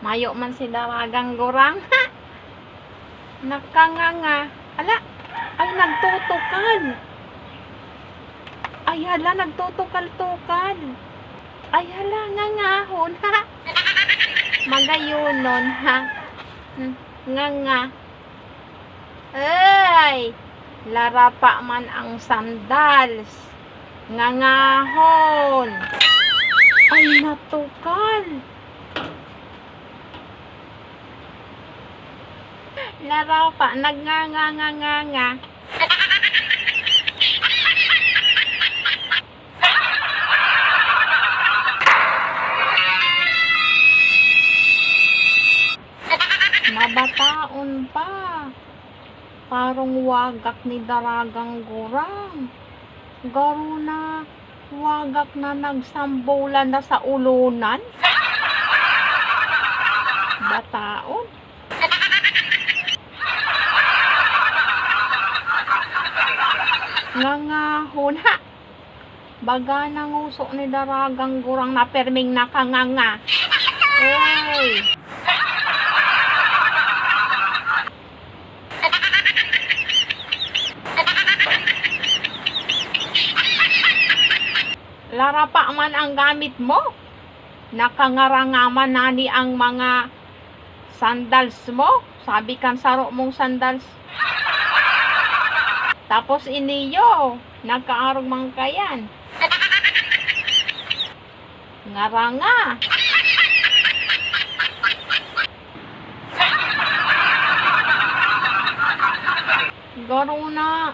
Mayo man si daragang gurang. Ha! Nakanganga. Ala! Ay, nagtutukal. Ay, hala, nagtutukal-tukal. Ay, hala, ngangahon, ha? Magayunon, ha? Nganga. Ay! Larapa man ang sandals. Ngangahon. Ay, natukal. Larapa, nagnanganganganga. Mabataon pa. Parang wagak ni daragang gurang. Garo na wagak na nagsambulan na sa ulunan. Bataon. Ngangahon, ha? Baga nanguso ni daragang gurang na perming nakanganga. Ay! Larapa man ang gamit mo. Nakangarangaman nani ang mga sandals mo. Sabi kan saro mong sandals. Tapos iniyo, nagkaarog man kayan. Ngaranga. Garo na.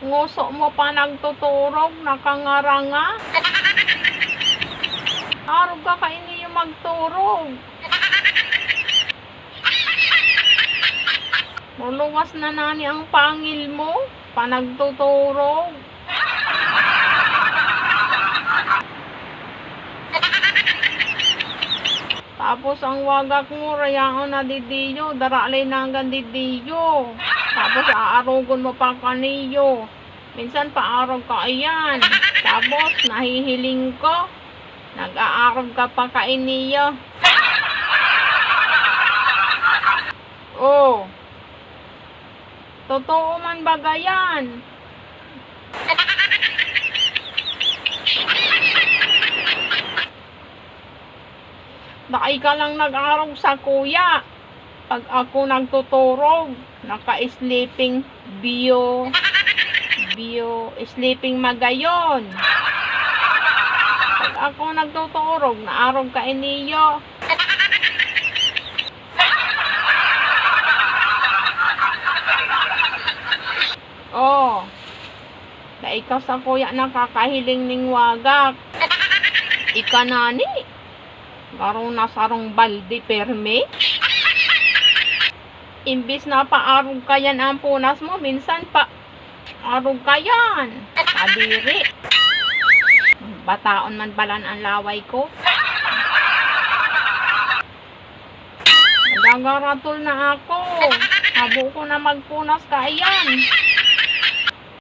Nguso mo pa nagtuturog, nakangaranga. Arog ka iniyo magturog. Luluwas na nani ang pangil mo, panagtuturog. Tapos ang wagak mo, rayaan na didiyo, daralay na hanggang didiyo. Tapos aarogon mo pa kaniyo. Minsan paarog ka ayan. Tapos nahihiling ko, nag-aarog ka pa kainiyo. Oh. Totoo man ba gayan? Nakay ka lang nag-arog sa kuya. Pag ako nagtuturog, naka-sleeping sleeping magayon. Pag ako nagtuturog, naarog ka iniyo. Oh, na ikaw sa kuya nakakahiling ning wagak. Ika nani, garong nasarong balde perme. Imbis na paarog kayan ang punas mo, minsan pa arog kayan. Kadiri. Bataon man balan ang laway ko. Nagagaratol na ako. Habo ko na magpunas kayan.